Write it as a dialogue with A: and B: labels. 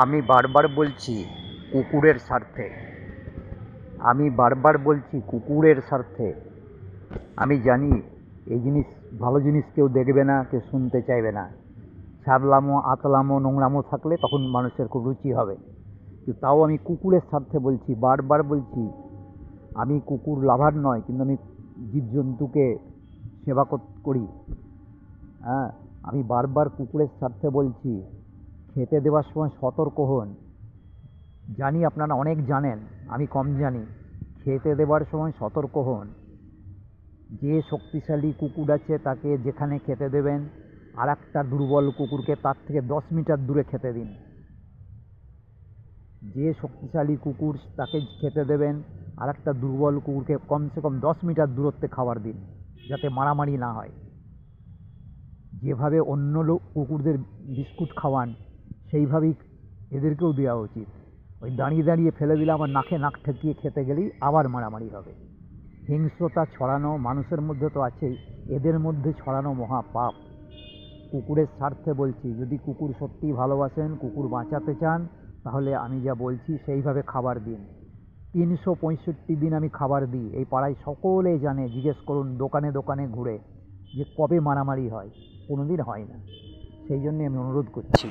A: আমি বারবার বলছি কুকুরের স্বার্থে, আমি বারবার বলছি কুকুরের স্বার্থে। আমি জানি এই জিনিস, ভালো জিনিস কেউ দেখবে না, কেউ শুনতে চাইবে না। ছ্যাবলামো, আতলামো, নোংরামো থাকলে তখন মানুষের খুব রুচি হবে। কিন্তু তাও আমি কুকুরের স্বার্থে বলছি, বারবার বলছি। আমি কুকুর লাভার নয়, কিন্তু আমি জীবজন্তুকে সেবা করি। হ্যাঁ, আমি বারবার কুকুরের স্বার্থে বলছি, খেতে দেওয়ার সময় সতর্ক হন। জানি আপনারা অনেক জানেন, আমি কম জানি। খেতে দেবার সময় সতর্ক হন। যে শক্তিশালী কুকুর আছে তাকে যেখানে খেতে দেবেন, আর একটা দুর্বল কুকুরকে তার থেকে 10 মিটার দূরে খেতে দিন। যে শক্তিশালী কুকুর তাকে খেতে দেবেন, আর একটা দুর্বল কুকুরকে কমসে কম 10 মিটার দূরত্বে খাবার দিন, যাতে মারামারি না হয়। যেভাবে অন্য কুকুরদের বিস্কুট খাওয়ান, সেইভাবেই এদেরকেও দেওয়া উচিত। ওই দাঁড়িয়ে দাঁড়িয়ে ফেলে দিলে আবার নাকে নাক ঠেকিয়ে খেতে গেলেই আবার মারামারি হবে। হিংস্রতা ছড়ানো মানুষের মধ্যে তো আছেই, এদের মধ্যে ছড়ানো মহাপাপ। কুকুরের স্বার্থে বলছি, যদি কুকুর সত্যিই ভালোবাসেন, কুকুর বাঁচাতে চান, তাহলে আমি যা বলছি সেইভাবে খাবার দিন। 365 দিন আমি খাবার দিই, এই পাড়ায় সকলে জানে। জিজ্ঞেস করুন দোকানে দোকানে ঘুরে, যে কবে মারামারি হয়। কোনো দিন হয় না। সেই জন্যে আমি অনুরোধ করছি।